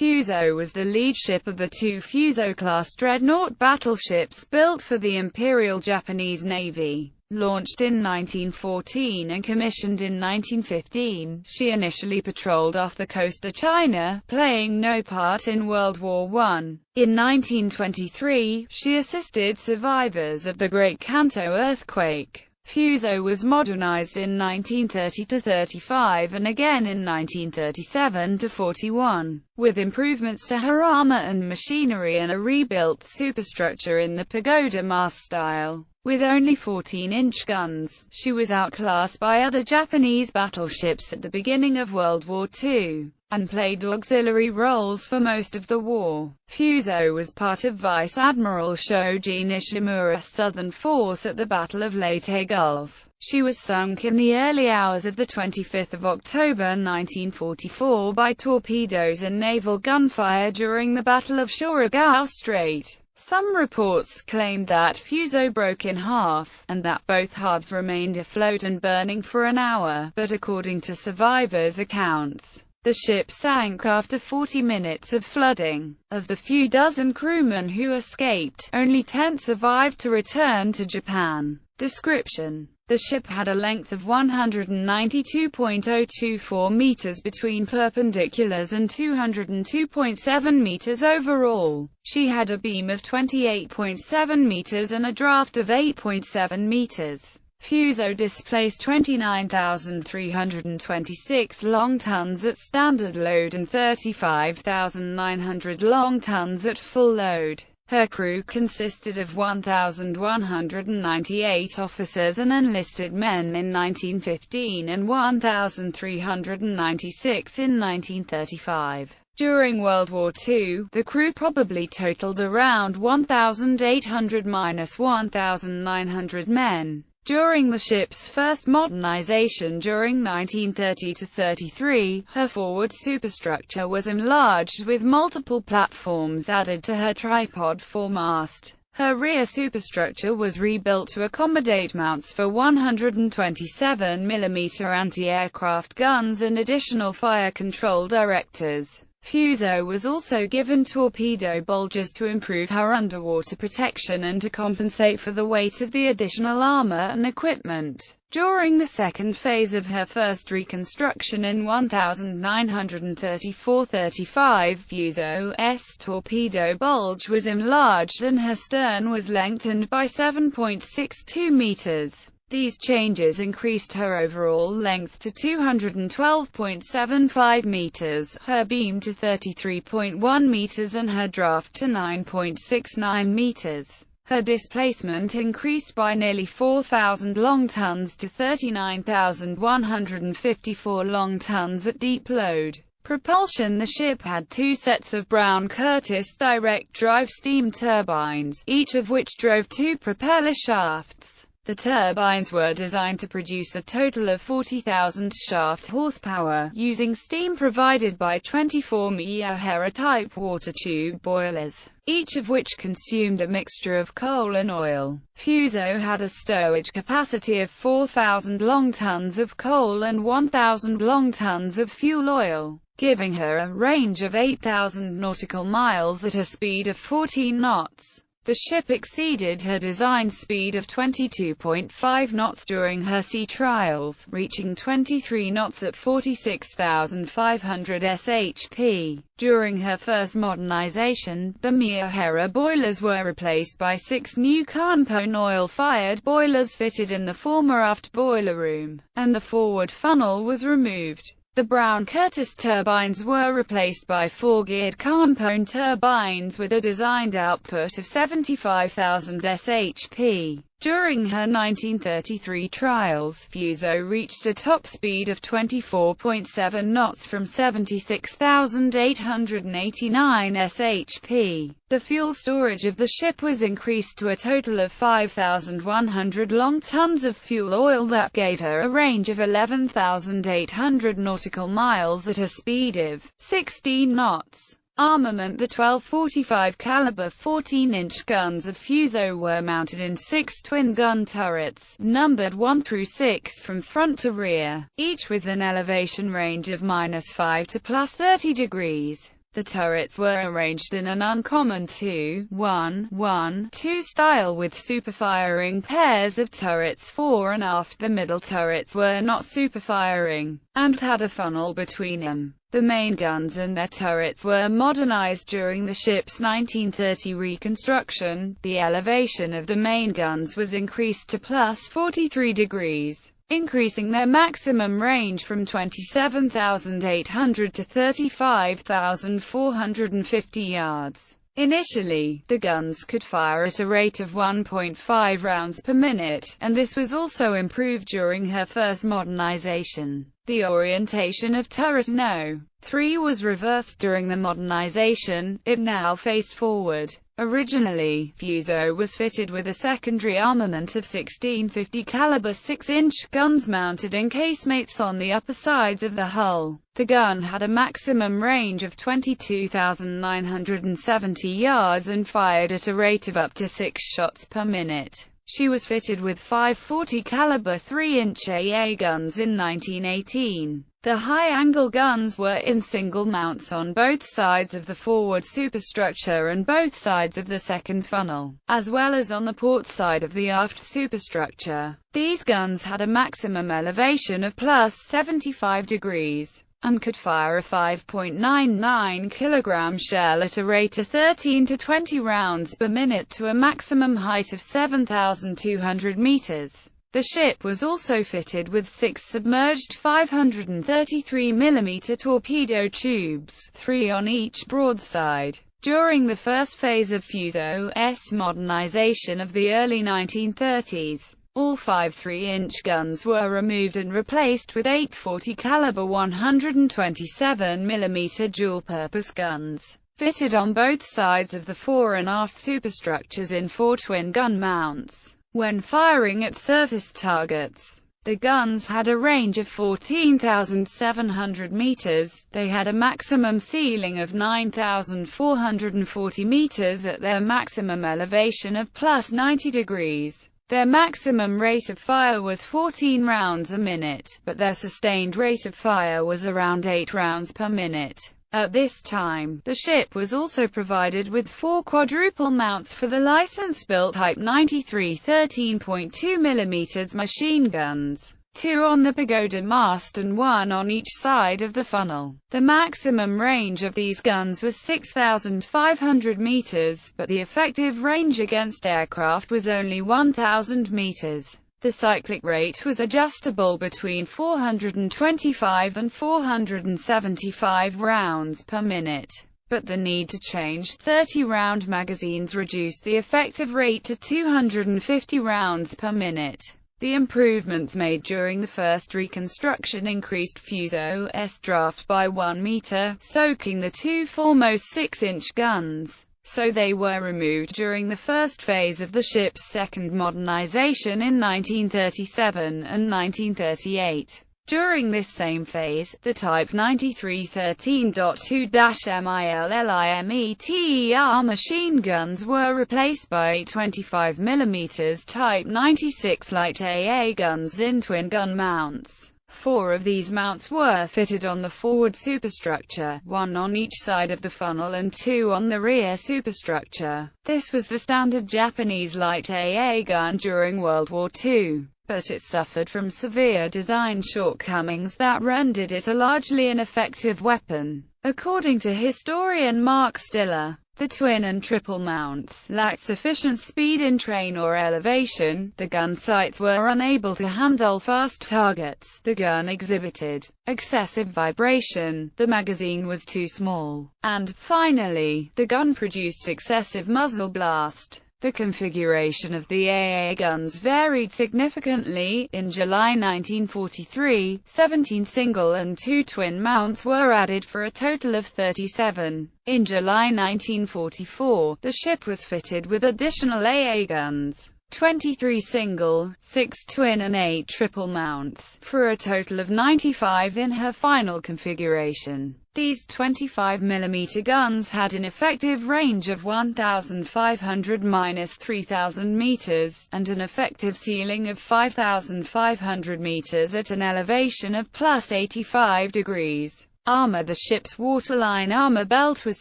Fusō was the lead ship of the two Fusō-class dreadnought battleships built for the Imperial Japanese Navy. Launched in 1914 and commissioned in 1915, she initially patrolled off the coast of China, playing no part in World War I. In 1923, she assisted survivors of the Great Kanto earthquake. Fusō was modernized in 1930–35 and again in 1937–41, with improvements to her armor and machinery and a rebuilt superstructure in the pagoda mast style. With only 14-inch guns, she was outclassed by other Japanese battleships at the beginning of World War II, and played auxiliary roles for most of the war. Fusō was part of Vice Admiral Shoji Nishimura's Southern Force at the Battle of Leyte Gulf. She was sunk in the early hours of 25 October 1944 by torpedoes and naval gunfire during the Battle of Surigao Strait. Some reports claimed that Fusō broke in half, and that both halves remained afloat and burning for an hour, but according to survivors' accounts, the ship sank after 40 minutes of flooding. Of the few dozen crewmen who escaped, only 10 survived to return to Japan. Description: the ship had a length of 192.024 meters between perpendiculars and 202.7 meters overall. She had a beam of 28.7 meters and a draft of 8.7 meters. Fusō displaced 29,326 long tons at standard load and 35,900 long tons at full load. Her crew consisted of 1,198 officers and enlisted men in 1915 and 1,396 in 1935. During World War II, the crew probably totaled around 1,800–1,900 men. During the ship's first modernization during 1930–33, her forward superstructure was enlarged with multiple platforms added to her tripod foremast. Her rear superstructure was rebuilt to accommodate mounts for 127mm anti-aircraft guns and additional fire control directors. Fusō was also given torpedo bulges to improve her underwater protection and to compensate for the weight of the additional armor and equipment. During the second phase of her first reconstruction in 1934–35, Fusō's torpedo bulge was enlarged and her stern was lengthened by 7.62 meters. These changes increased her overall length to 212.75 meters, her beam to 33.1 meters and her draft to 9.69 meters. Her displacement increased by nearly 4,000 long tons to 39,154 long tons at deep load. Propulsion: the ship had two sets of Brown Curtis direct drive steam turbines, each of which drove two propeller shafts. The turbines were designed to produce a total of 40,000 shaft horsepower, using steam provided by 24 Miyahara-type water tube boilers, each of which consumed a mixture of coal and oil. Fusō had a stowage capacity of 4,000 long tons of coal and 1,000 long tons of fuel oil, giving her a range of 8,000 nautical miles at a speed of 14 knots. The ship exceeded her design speed of 22.5 knots during her sea trials, reaching 23 knots at 46,500 shp. During her first modernization, the Miyahara boilers were replaced by 6 new Kanpon oil-fired boilers fitted in the former aft boiler room, and the forward funnel was removed. The Brown Curtis turbines were replaced by 4-geared Kanpon turbines with a designed output of 75,000 shp. During her 1933 trials, Fusō reached a top speed of 24.7 knots from 76,889 shp. The fuel storage of the ship was increased to a total of 5,100 long tons of fuel oil that gave her a range of 11,800 nautical miles at a speed of 16 knots. Armament: the 12.45 caliber 14-inch guns of Fusō were mounted in 6 twin-gun turrets, numbered 1 through 6 from front to rear, each with an elevation range of -5 to +30 degrees. The turrets were arranged in an uncommon 2-1-1-2 style with superfiring pairs of turrets fore and aft. The middle turrets were not superfiring, and had a funnel between them. The main guns and their turrets were modernized during the ship's 1930 reconstruction. The elevation of the main guns was increased to plus 43 degrees. Increasing their maximum range from 27,800 to 35,450 yards. Initially, the guns could fire at a rate of 1.5 rounds per minute, and this was also improved during her first modernization. The orientation of turret No. 3 was reversed during the modernization. It now faced forward. Originally, Fusō was fitted with a secondary armament of 1650 caliber 6-inch guns mounted in casemates on the upper sides of the hull. The gun had a maximum range of 22,970 yards and fired at a rate of up to 6 shots per minute. She was fitted with 540 caliber 3-inch AA guns in 1918. The high-angle guns were in single mounts on both sides of the forward superstructure and both sides of the second funnel, as well as on the port side of the aft superstructure. These guns had a maximum elevation of plus 75 degrees, and could fire a 5.99 kilogram shell at a rate of 13 to 20 rounds per minute to a maximum height of 7,200 meters. The ship was also fitted with 6 submerged 533mm torpedo tubes, 3 on each broadside. During the first phase of Fusō's modernization of the early 1930s, all 5 3-inch guns were removed and replaced with 8 40 caliber 127mm dual-purpose guns, fitted on both sides of the fore and aft superstructures in 4 twin-gun mounts. When firing at surface targets, the guns had a range of 14,700 meters. They had a maximum ceiling of 9,440 meters at their maximum elevation of plus 90 degrees. Their maximum rate of fire was 14 rounds a minute, but their sustained rate of fire was around 8 rounds per minute. At this time, the ship was also provided with 4 quadruple mounts for the license-built Type 93 13.2mm machine guns, 2 on the pagoda mast and 1 on each side of the funnel. The maximum range of these guns was 6,500 meters, but the effective range against aircraft was only 1,000 meters. The cyclic rate was adjustable between 425 and 475 rounds per minute, but the need to change 30-round magazines reduced the effective rate to 250 rounds per minute. The improvements made during the first reconstruction increased Fusō's draft by 1 meter, soaking the 2 foremost 6-inch guns, so they were removed during the first phase of the ship's second modernization in 1937 and 1938. During this same phase, the Type 93 13.2-MILLIMETER machine guns were replaced by 25mm Type 96 light AA guns in twin-gun mounts. 4 of these mounts were fitted on the forward superstructure, 1 on each side of the funnel and 2 on the rear superstructure. This was the standard Japanese light AA gun during World War II, but it suffered from severe design shortcomings that rendered it a largely ineffective weapon. According to historian Mark Stiller, the twin and triple mounts lacked sufficient speed in train or elevation, the gun sights were unable to handle fast targets, the gun exhibited excessive vibration, the magazine was too small, and, finally, the gun produced excessive muzzle blast. The configuration of the AA guns varied significantly. In July 1943, 17 single and 2 twin mounts were added for a total of 37. In July 1944, the ship was fitted with additional AA guns, 23 single, 6 twin and 8 triple mounts, for a total of 95 in her final configuration. These 25mm guns had an effective range of 1,500–3,000 meters, and an effective ceiling of 5,500 meters at an elevation of plus 85 degrees. Armor. The ship's waterline armor belt was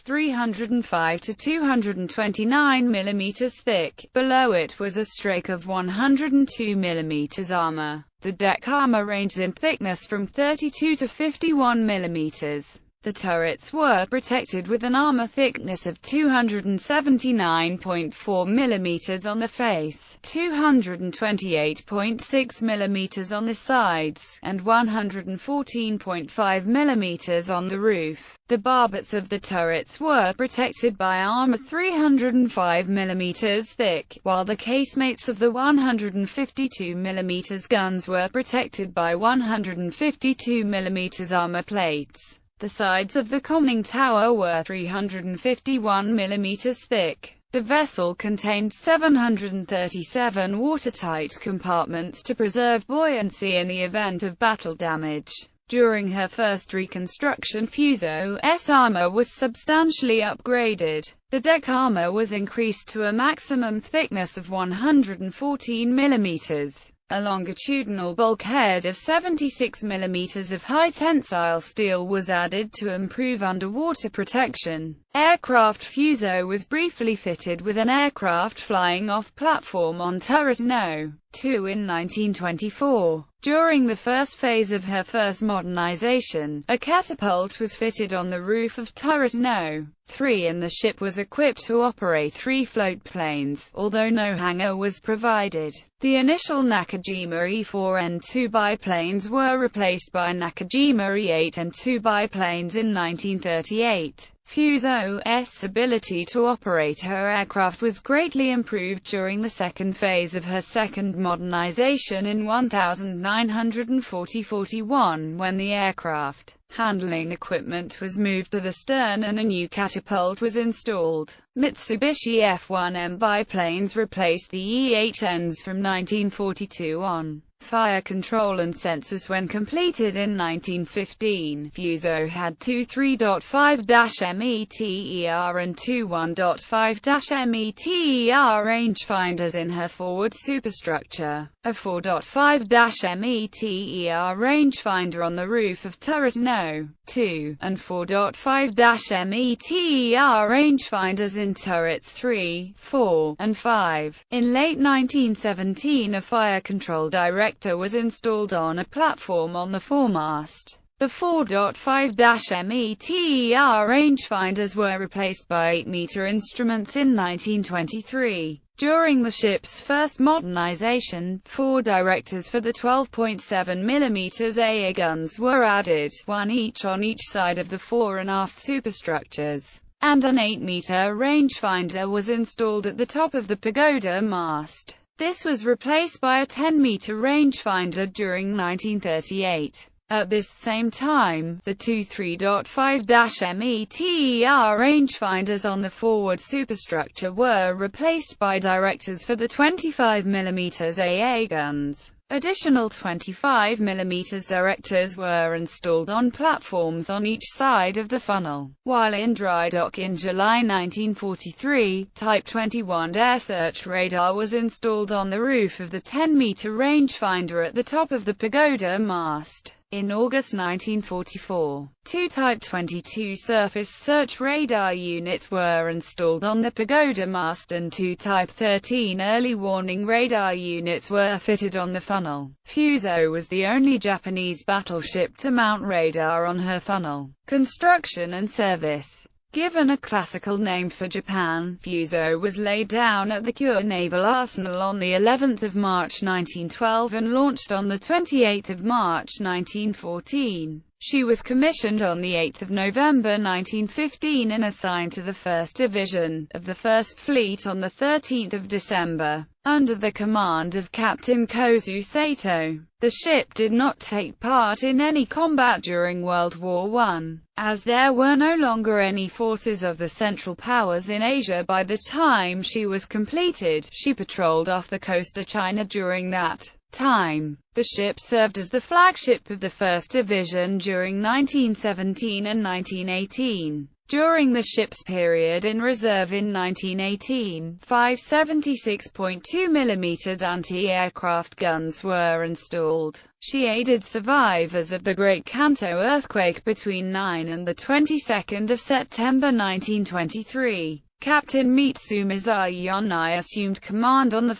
305 to 229 mm thick. Below it was a strake of 102 mm armor. The deck armor ranged in thickness from 32 to 51 mm. The turrets were protected with an armor thickness of 279.4 mm on the face, 228.6 mm on the sides, and 114.5 mm on the roof. The barbets of the turrets were protected by armor 305 mm thick, while the casemates of the 152 mm guns were protected by 152 mm armor plates. The sides of the conning tower were 351 mm thick. The vessel contained 737 watertight compartments to preserve buoyancy in the event of battle damage. During her first reconstruction, Fusō's armor was substantially upgraded. The deck armor was increased to a maximum thickness of 114 mm. A longitudinal bulkhead of 76 mm of high-tensile steel was added to improve underwater protection. Aircraft. Fusō was briefly fitted with an aircraft flying-off platform on turret No. 2 in 1924. During the first phase of her first modernization, a catapult was fitted on the roof of turret No. 3 and the ship was equipped to operate 3 float planes, although no hangar was provided. The initial Nakajima E4N2 biplanes were replaced by Nakajima E8N2 biplanes in 1938. Fusō's ability to operate her aircraft was greatly improved during the second phase of her second modernization in 1940-41, when the aircraft handling equipment was moved to the stern and a new catapult was installed. Mitsubishi F1M biplanes replaced the E8Ns from 1942 on. Fire control and sensors. When completed in 1915, Fusō had two 3.5-METER and two 1.5-METER rangefinders in her forward superstructure. A 4.5-METER rangefinder on the roof of turret No. 2, and 4.5-METER rangefinders in turrets 3, 4, and 5. In late 1917, a fire control director was installed on a platform on the foremast. The 4.5-METER rangefinders were replaced by 8-meter instruments in 1923. During the ship's first modernization, 4 directors for the 12.7 mm AA guns were added, one each on each side of the fore and aft superstructures, and an 8-meter rangefinder was installed at the top of the pagoda mast. This was replaced by a 10-meter rangefinder during 1938. At this same time, the two 3.5-METER rangefinders on the forward superstructure were replaced by directors for the 25 mm AA guns. Additional 25 mm directors were installed on platforms on each side of the funnel. While in dry dock in July 1943, Type 21 air search radar was installed on the roof of the 10-meter rangefinder at the top of the pagoda mast. In August 1944, 2 Type 22 surface search radar units were installed on the pagoda mast and 2 Type 13 early warning radar units were fitted on the funnel. Fusō was the only Japanese battleship to mount radar on her funnel. Construction and service. Given a classical name for Japan, Fusō was laid down at the Kure Naval Arsenal on the 11th of March 1912 and launched on the 28th of March 1914. She was commissioned on the 8th of November 1915 and assigned to the 1st Division of the 1st Fleet on the 13th of December, under the command of Captain Kozu Sato. The ship did not take part in any combat during World War I, as there were no longer any forces of the Central Powers in Asia by the time she was completed. She patrolled off the coast of China during that time. The ship served as the flagship of the 1st Division during 1917 and 1918. During the ship's period in reserve in 1918, 5 76.2 mm anti-aircraft guns were installed. She aided survivors of the Great Kanto earthquake between 9 and the 22nd of September 1923. Captain Mitsu Yonai assumed command on 1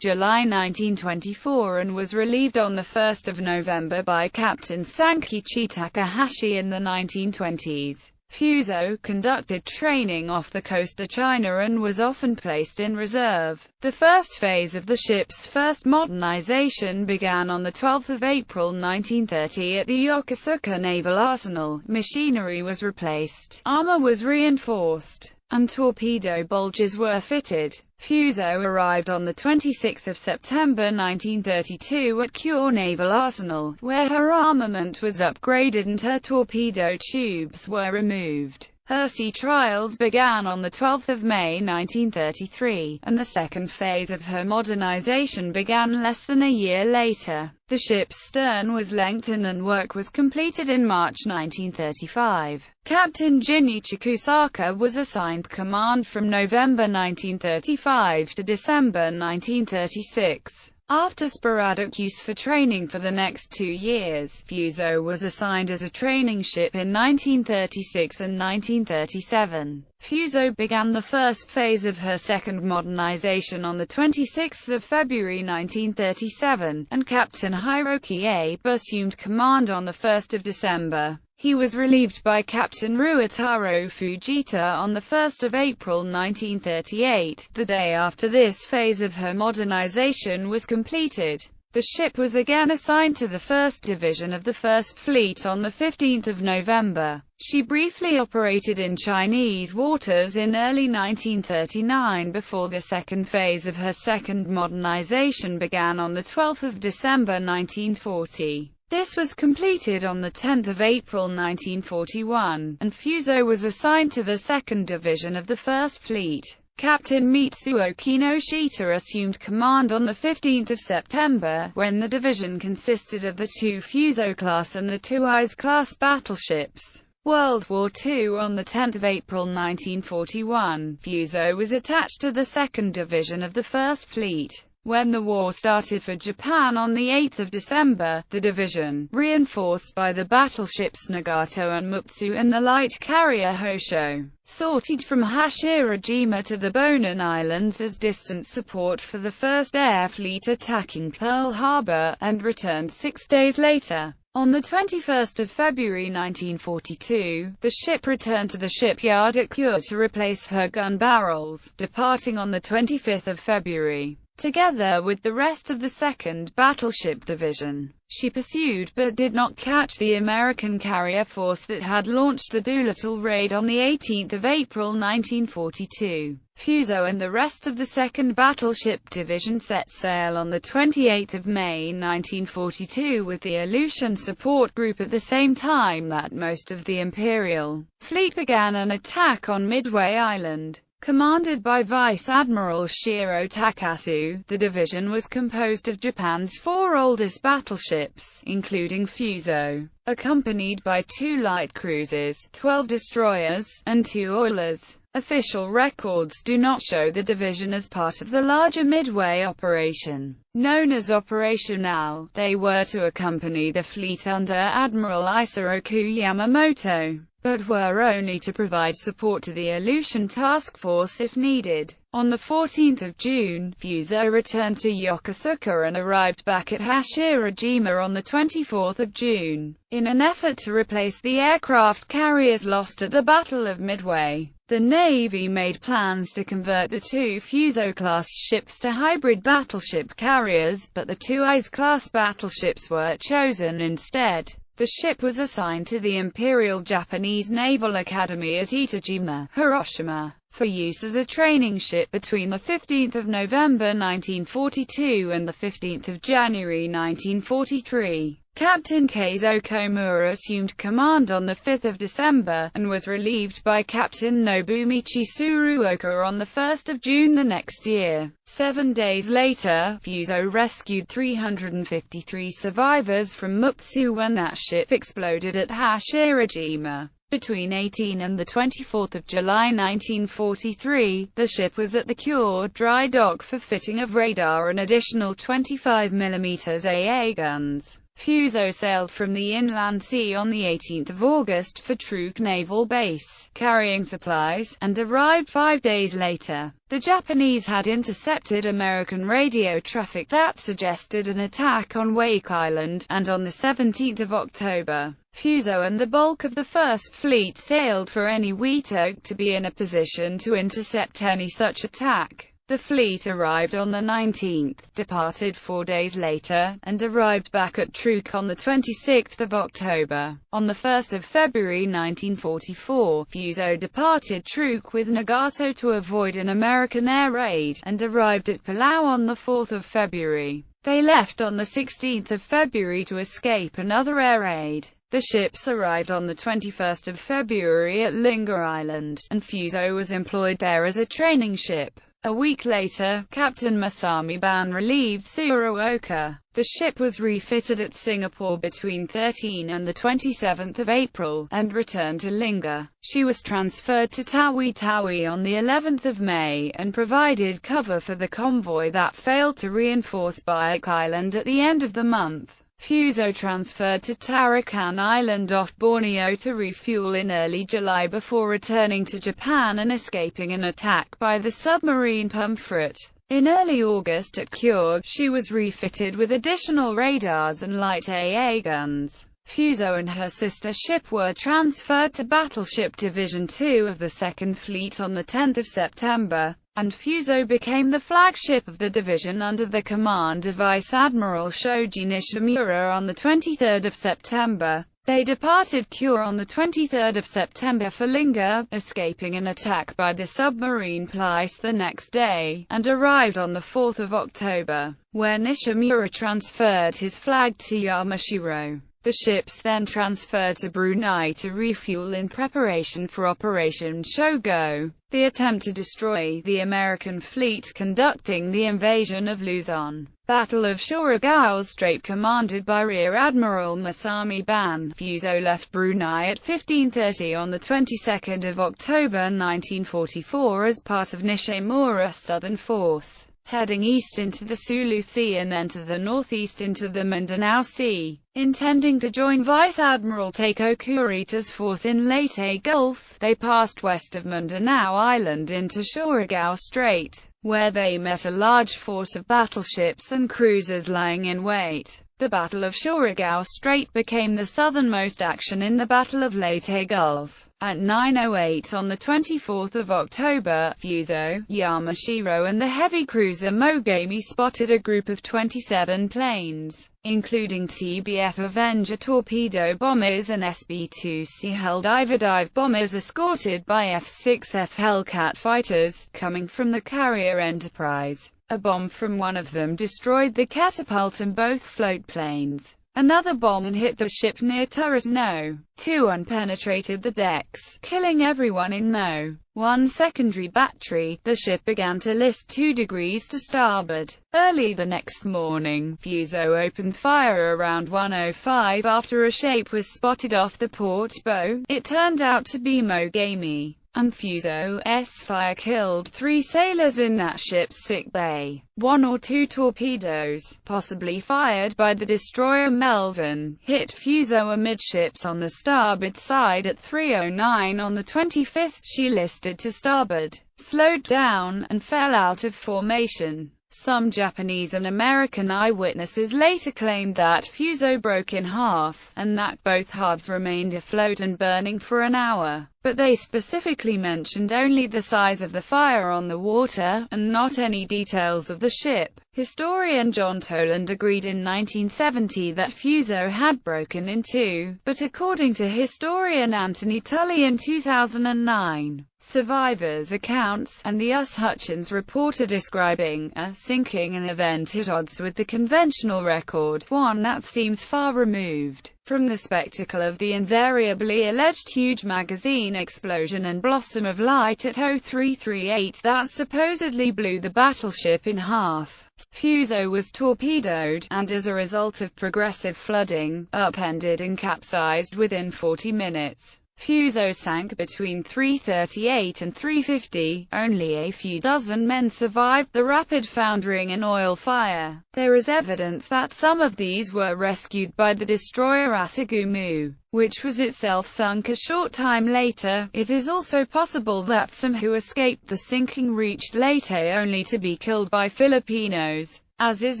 July 1924 and was relieved on 1 November by Captain Sankichi Takahashi in the 1920s. Fusō conducted training off the coast of China and was often placed in reserve. The first phase of the ship's first modernization began on 12 April 1930 at the Yokosuka Naval Arsenal. Machinery was replaced, armor was reinforced, and torpedo bulges were fitted. Fusō arrived on 26 September 1932 at Kure Naval Arsenal, where her armament was upgraded and her torpedo tubes were removed. Her sea trials began on 12 May 1933, and the second phase of her modernization began less than a year later. The ship's stern was lengthened and work was completed in March 1935. Captain Junichi Kusaka was assigned command from November 1935 to December 1936. After sporadic use for training for the next 2 years, Fusō was assigned as a training ship in 1936 and 1937. Fusō began the first phase of her second modernization on 26 February 1937, and Captain Hiroki Abe assumed command on 1 December. He was relieved by Captain Ruotaro Fujita on 1 April 1938. The day after this phase of her modernization was completed, the ship was again assigned to the 1st Division of the 1st Fleet on 15 November. She briefly operated in Chinese waters in early 1939 before the second phase of her second modernization began on 12 December 1940. This was completed on 10 April 1941, and Fusō was assigned to the 2nd Division of the 1st Fleet. Captain Mitsuo Kinoshita assumed command on 15 September, when the division consisted of the 2 Fusō-class and the 2 Ise-class battleships. World War II. On 10 April 1941, Fusō was attached to the 2nd Division of the 1st Fleet. When the war started for Japan on 8 December, the division, reinforced by the battleships Nagato and Mutsu and the light carrier Hosho, sortied from Hashirajima to the Bonin Islands as distant support for the 1st Air Fleet attacking Pearl Harbor, and returned 6 days later. On 21 February 1942, the ship returned to the shipyard at Kure to replace her gun barrels, departing on 25 February. Together with the rest of the 2nd Battleship Division, she pursued but did not catch the American carrier force that had launched the Doolittle raid on 18 April 1942. Fusō and the rest of the 2nd Battleship Division set sail on 28 May 1942 with the Aleutian Support Group at the same time that most of the Imperial Fleet began an attack on Midway Island. Commanded by Vice Admiral Shiro Takasu, the division was composed of Japan's 4 oldest battleships, including Fusō, accompanied by 2 light cruisers, 12 destroyers, and 2 oilers. Official records do not show the division as part of the larger Midway operation, known as Operation Al. They were to accompany the fleet under Admiral Isoroku Yamamoto, but were only to provide support to the Aleutian Task Force if needed. On 14 June, Fusō returned to Yokosuka and arrived back at Hashirajima on 24 June. In an effort to replace the aircraft carriers lost at the Battle of Midway, the Navy made plans to convert the 2 Fusō-class ships to hybrid battleship carriers, but the 2 Ise-class battleships were chosen instead. The ship was assigned to the Imperial Japanese Naval Academy at Itajima, Hiroshima, for use as a training ship between 15 November 1942 and 15 January 1943. Captain Keizo Komura assumed command on 5 December, and was relieved by Captain Nobumichi Tsuruoka on 1 June the next year. 7 days later, Fusō rescued 353 survivors from Mutsu when that ship exploded at Hashirajima. Between 18 and 24 July 1943, the ship was at the Kure dry dock for fitting of radar and additional 25mm AA guns. Fusō sailed from the inland sea on 18 August for Truk Naval Base, carrying supplies, and arrived 5 days later. The Japanese had intercepted American radio traffic that suggested an attack on Wake Island, and on 17 October, Fusō and the bulk of the First Fleet sailed for Eniwetok to be in a position to intercept any such attack. The fleet arrived on the 19th, departed 4 days later, and arrived back at Truk on the 26th of October. On the 1st of February 1944, Fusō departed Truk with Nagato to avoid an American air raid, and arrived at Palau on the 4th of February. They left on the 16th of February to escape another air raid. The ships arrived on the 21st of February at Linga Island, and Fusō was employed there as a training ship. A week later, Captain Masami Ban relieved Tsuruoka. The ship was refitted at Singapore between 13 and 27 April, and returned to Linga. She was transferred to Tawi-Tawi on the 11th of May, and provided cover for the convoy that failed to reinforce Biak Island at the end of the month. Fusō transferred to Tarakan Island off Borneo to refuel in early July before returning to Japan and escaping an attack by the submarine Pomfret. In early August at Kure, she was refitted with additional radars and light AA guns. Fusō and her sister ship were transferred to Battleship Division 2 of the Second Fleet on 10 September. And Fusō became the flagship of the division under the command of Vice Admiral Shoji Nishimura on 23 September. They departed Kure on 23 September for Linga, escaping an attack by the submarine Plice the next day, and arrived on 4 October, where Nishimura transferred his flag to Yamashiro. The ships then transferred to Brunei to refuel in preparation for Operation Shogo, the attempt to destroy the American fleet conducting the invasion of Luzon. Battle of Surigao Strait commanded by Rear Admiral Masami Ban. Fusō left Brunei at 15:30 on the 22nd of October 1944 as part of Nishimura's Southern Force, heading east into the Sulu Sea and then to the northeast into the Mindanao Sea. Intending to join Vice Admiral Takeo Kurita's force in Leyte Gulf, they passed west of Mindanao Island into Surigao Strait, where they met a large force of battleships and cruisers lying in wait. The Battle of Surigao Strait became the southernmost action in the Battle of Leyte Gulf. At 9:08 on 24 October, Fusō, Yamashiro and the heavy cruiser Mogami spotted a group of 27 planes, including TBF Avenger torpedo bombers and SB-2C Helldiver dive bombers escorted by F-6F Hellcat fighters, coming from the carrier Enterprise. A bomb from one of them destroyed the catapult and both float planes. Another bomb hit the ship near turret No. 2 and penetrated the decks, killing everyone in No. 1 secondary battery. The ship began to list 2 degrees to starboard. Early the next morning, Fusō opened fire around 1:05 after a shape was spotted off the port bow. It turned out to be Mogami, and Fusō's fire killed 3 sailors in that ship's sick bay. 1 or 2 torpedoes, possibly fired by the destroyer Melvin, hit Fusō amidships on the starboard side at 3:09 on the 25th. She listed to starboard, slowed down, and fell out of formation. Some Japanese and American eyewitnesses later claimed that Fusō broke in half, and that both halves remained afloat and burning for an hour. But they specifically mentioned only the size of the fire on the water, and not any details of the ship. Historian John Toland agreed in 1970 that Fusō had broken in two, but according to historian Anthony Tully in 2009, survivors' accounts, and the U.S. Hutchins report are describing a sinking an event at odds with the conventional record, one that seems far removed from the spectacle of the invariably alleged huge magazine explosion and blossom of light at 0338 that supposedly blew the battleship in half. Fusō was torpedoed, and as a result of progressive flooding, upended and capsized within 40 minutes. Fusō sank between 338 and 350. Only a few dozen men survived the rapid foundering and oil fire. There is evidence that some of these were rescued by the destroyer Attribution, which was itself sunk a short time later. It is also possible that some who escaped the sinking reached Leyte only to be killed by Filipinos, as is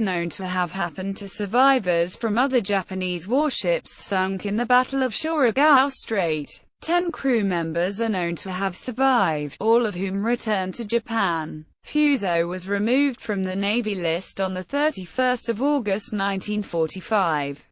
known to have happened to survivors from other Japanese warships sunk in the Battle of Surigao Strait. 10 crew members are known to have survived, all of whom returned to Japan. Fusō was removed from the Navy list on 31 August 1945.